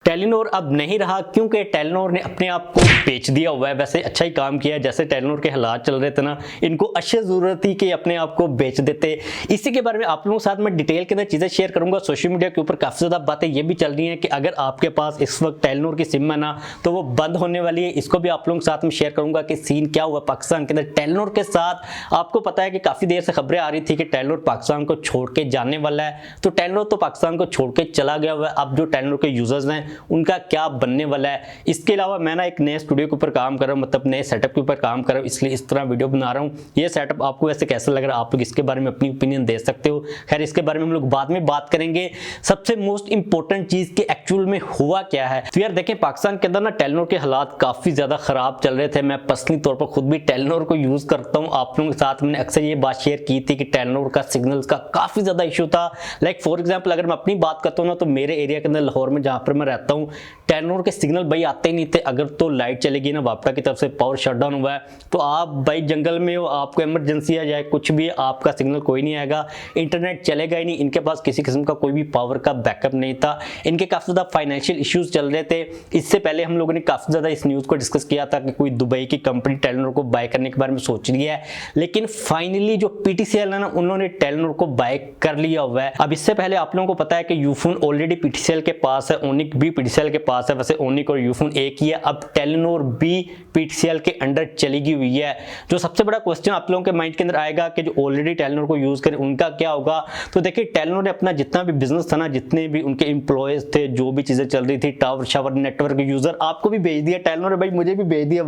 Telenor अब नहीं रहा क्योंकि टेलीनॉर ने अपने आप को बेच दिया हुआ है। वैसे अच्छा ही काम किया है, जैसे टेलीनॉर के हालात चल रहे थे ना, इनको अच्छी जरूरत थी कि अपने आप को बेच देते। इसी के बारे में आप लोगों के साथ मैं डिटेल के अंदर चीजें शेयर करूंगा। सोशल मीडिया के ऊपर काफी ज्यादा बातें ये भी चल रही हैं कि अगर आपके पास इस वक्त टेलीनॉर की सिम है ना तो वो बंद होने वाली है। इसको भी आप लोगों के साथ में शेयर करूंगा कि सीन क्या हुआ पाकिस्तान के अंदर टेलीनॉर के साथ। आपको पता है कि काफी देर से खबरें आ रही थी कि टेलीनॉर पाकिस्तान को छोड़ के जाने वाला है, तो टेलीनॉर तो पाकिस्तान को छोड़ के चला गया हुआ है। अब जो टेलीनॉर के यूजर्स हैं उनका क्या बनने वाला है। इसके अलावा मैं ना एक नए स्टूडियो के ऊपर काम कर रहा हूँ, मतलब नए सेटअप के ऊपर काम कर रहा हूँ, इसलिए इस तरह वीडियो बना रहा हूँ। ये सेटअप आपको वैसे कैसा लग रहा है, आप लोग इसके बारे में अपनी ओपिनियन दे सकते हो। खैर इसके बारे में हम लोग बाद में बात करेंगे। सबसे मोस्ट इंपॉर्टेंट चीज कि एक्चुअल में हुआ क्या है। तो यार देखें, पाकिस्तान के अंदर ना टेलीनॉर के हालात काफी ज्यादा खराब चल रहे थे। मैं पर्सनली तौर पर खुद भी टेलीनॉर को यूज करता हूँ। आप लोगों के साथ मैंने अक्सर ये बात शेयर की थी कि टेलीनॉर का सिग्नल्स का काफी ज्यादा इशू था। लाइक फॉर एग्जाम्पल अगर मैं अपनी बात करता हूँ ना, तो मेरे एरिया के अंदर लाहौर में जहां पर मैं रहता हूँ टेलीनॉर के सिग्नल भाई आते ही नहीं थे। अगर तो लाइट चलेगी ना, वापडा की तरफ से पावर शटडाउन हुआ है, तो आप भाई जंगल में हो, आपको इमरजेंसी आ जाए कुछ भी, आपका सिग्नल कोई नहीं आएगा, इंटरनेट चलेगा ही नहीं। इनके पास किसी किस्म का कोई भी पावर का बैकअप नहीं था। इनके काफी ज्यादा फाइनेंशियल इश्यूज चल रहे थे। इससे पहले हम लोगों ने काफी ज्यादा इस न्यूज को डिस्कस किया था कि कोई दुबई की कंपनी टेलीनॉर को बाय करने के बारे में सोच रही है, लेकिन फाइनली जो पीटीसीएल है ना, उन्होंने टेलीनॉर को बाय कर लिया हुआ है। अब इससे पहले आप लोगों को पता है कि यूफोन ऑलरेडी पीटीसीएल के पास है, ओनिक भी पीटीसीएल के पास है। वैसे ओनिक और यूफोन एक ही है। अब टेलीनॉर भी पीटीसीएल के अंडर चली गई हुई है। जो सबसे बड़ा क्वेश्चन आप लोगों के माइंड के अंदर आएगा कि जो ऑलरेडी टेलीनॉर को यूज करें उनका क्या होगा। तो देखिए, टेलीनॉर ने अपना जितना भी बिजनेस था ना, जितने भी उनके एम्प्लॉयज थे, जो भी चीजें चल रही थी, टावर शावर नेटवर्क यूजर, आपको भी भेज दिया टेलीनॉर ने भाई, मुझे भी भेज दिया।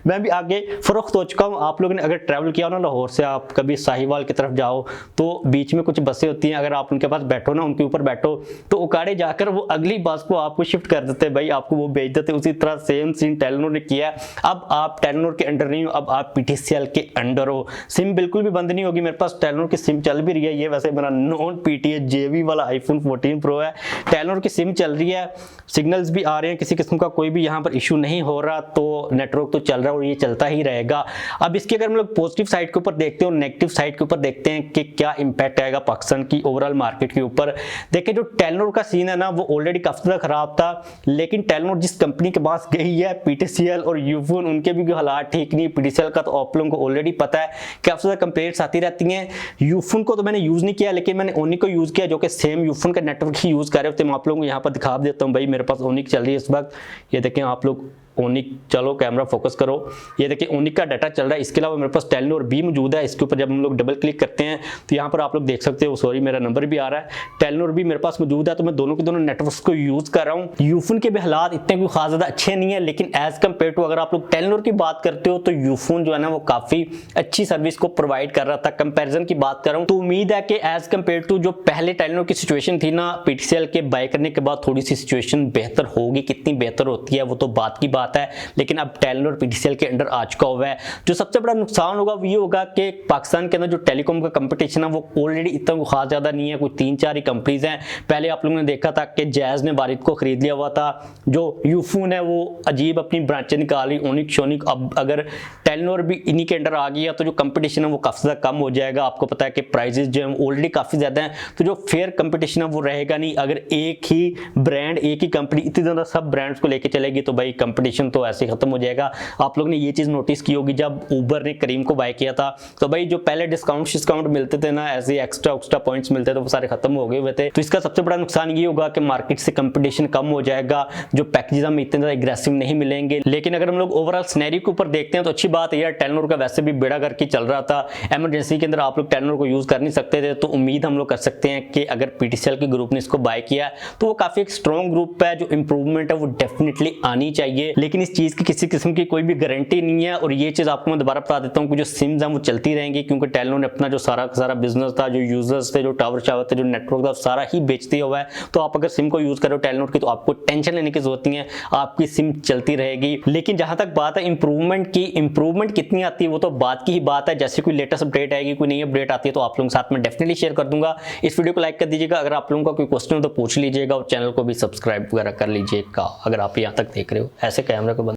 मैं भी आगे फरोख्त हो चुका हूँ। आप लोगों ने अगर ट्रैवल किया हो ना लाहौर से, आप कभी साहिवाल की तरफ जाओ तो बीच में कुछ बसें होती हैं, अगर आप उनके पास बैठो ना, उनके ऊपर बैठो, तो उकाड़े जाकर वो अगली बस को आपको शिफ्ट कर देते भाई, आपको वो भेज देते। उसी तरह सेम सीन टेलीनॉर ने किया। अब आप टेलीनॉर के अंडर नहीं हो, अब आप पीटीसीएल के अंडर हो। सिम बिल्कुल भी बंद नहीं होगी। मेरे पास टेलीनॉर की सिम चल भी रही है। ये वैसे मेरा नॉन पीटीएच जेवी वाला आईफोन 14 प्रो है, टेलीनॉर की सिम चल रही है, सिग्नल्स भी आ रहे हैं, किसी किस्म का कोई भी यहाँ पर इशू नहीं हो रहा। तो नेटवर्क तो चल रहा है और ये चलता ही रहेगा। अब इसके अगर हम लोग पॉजिटिव साइड के ऊपर देखते हैं और नेगेटिव साइड के ऊपर देखते हैं कि क्या इंपैक्ट आएगा पाकिस्तान की ओवरऑल मार्केट के ऊपर। देखिए, जो टेलीनॉर का सीन है ना, वो ऑलरेडी काफी ज्यादा खराब था, लेकिन टेलीनॉर जिस कंपनी के पास गई है, पीटीसीएल और यूफोन, उनके भी हालात ठीक नहीं। पीटीसीएल का तो आप लोगों को ऑलरेडी पता है, काफी ज्यादा कंप्लेंट्स आती रहती हैं। यूफोन को तो मैंने यूज नहीं किया, लेकिन मैंने ओनिक को यूज किया, जो कि सेम यूफोन का नेटवर्क ही यूज कर रहे होते हैं। मैं आप लोगों को यहाँ पर दिखा देता हूँ भाई, मेरे पास ओनिक चल रही है इस वक्त। ये देखें आप लोग, ओनिक, चलो कैमरा फोकस करो, ये देखिए ओनिक का डाटा चल रहा है। इसके अलावा मेरे पास टेलीनॉर भी मौजूद है। इसके ऊपर जब हम लोग डबल क्लिक करते हैं तो यहाँ पर आप लोग देख सकते हो, सॉरी मेरा नंबर भी आ रहा है, टेलीनॉर भी मेरे पास मौजूद है। तो मैं दोनों के दोनों नेटवर्क्स को यूज कर रहा हूँ। यूफोन के भी हालात इतने कोई खास ज्यादा अच्छे नहीं है, लेकिन एज कम्पेयर टू अगर आप लोग टेलीनॉर की बात करते हो तो यूफोन जो है ना, वो काफी अच्छी सर्विस को प्रोवाइड कर रहा था। कंपेरिजन की बात कर रहा हूँ, तो उम्मीद है कि एज कम्पेयर टू जो पहले टेलीनॉर की सिचुएशन थी ना, पीटीसीएल के बाय करने के बाद थोड़ी सी सिचुएशन बेहतर होगी। कितनी बेहतर होती है वो तो बात की बात है, लेकिन टेलीनॉर पीटीसीएल के अंडर आ चुका हुआ है। जो सबसे बड़ा नुकसान होगा वो ये होगा कि पाकिस्तान के अंदर जो टेलीकॉम का कंपटीशन है वो ऑलरेडी इतना खास ज्यादा नहीं है। कोई 3-4 ही कंपनीज हैं। पहले आप लोगों ने देखा था कि जैज ने वारिद को खरीद लिया हुआ था। जो यूफोन है वो अजीब अपनी ब्रांचें निकाल रही, ओनिक शोनिक। अब अगर टेलीनॉर भी इन्हीं के अंडर आ गया तो जो कंपटीशन है वो काफी ज्यादा कम हो जाएगा। आपको पता है कि प्राइजेस जो है ऑलरेडी काफी ज्यादा है, तो जो फेयर कंपटीशन है वो रहेगा नहीं। अगर एक ही ब्रांड, एक ही कंपनी इतनी ज्यादा सब ब्रांड्स को लेके चलेगी तो भाई कंपटीशन तो ऐसे खत्म हो जाएगा। आप लोग ने ये चीज नोटिस की होगी, जब उबर ने करीम को बाय किया था तो भाई जो पहले डिस्काउंट मिलते थे ना, ऐसे एक्स्ट्रा पॉइंट्स मिलते थे, वो सारे खत्म हो गए हुए थे। तो इसका सबसे बड़ा नुकसान ये होगा कि मार्केट से कंपटीशन कम हो जाएगा, जो पैकेजेस हमें इतने ज्यादा एग्रेसिव नहीं मिलेंगे। लेकिन अगर हम लोग ओवरऑल सिनेरियो के ऊपर देखते हैं तो अच्छी बात है यार, टेलीनॉर का वैसे भी बेड़ा करके चल रहा था। इमरजेंसी के अंदर आप लोग टेलीनॉर को यूज कर नहीं सकते थे, तो उम्मीद हम लोग कर सकते हैं कि अगर पीटीसीएल के ग्रुप ने इसको बाय किया तो वो काफी एक स्ट्रॉन्ग ग्रुप है। जो इंप्रूवमेंट है वो डेफिनेटली आनी चाहिए, लेकिन इस चीज की किसी किस्म की कोई भी गारंटी नहीं है। और ये चीज आपको मैं दोबारा बता देता हूँ कि जो सिम्स हैं वो चलती रहेंगी, क्योंकि टेलीनॉर ने अपना जो सारा बिजनेस था, जो यूजर्स थे, जो टावर शावर थे, जो नेटवर्क था, सारा ही बेच दिया हुआ है। तो आप अगर सिम को यूज करो टेलीनॉर की तो आपको टेंशन लेने की जरूरत नहीं है, आपकी सिम चलती रहेगी। लेकिन जहां तक बात है इंप्रूवमेंट की, इंप्रूवमेंट कितनी आती है वो तो बात की ही बात है। जैसे कोई लेटेस्ट अपडेट आएगी, कोई नई अपडेट आती है तो आप लोगों के साथ में डेफिनेटली शेयर कर दूंगा। इस वीडियो को लाइक कर दीजिएगा। अगर आप लोगों का कोई क्वेश्चन हो तो पूछ लीजिएगा और चैनल को भी सब्सक्राइब वगैरह कर लीजिएगा अगर आप यहाँ तक देख रहे हो। ऐसे कैमरे को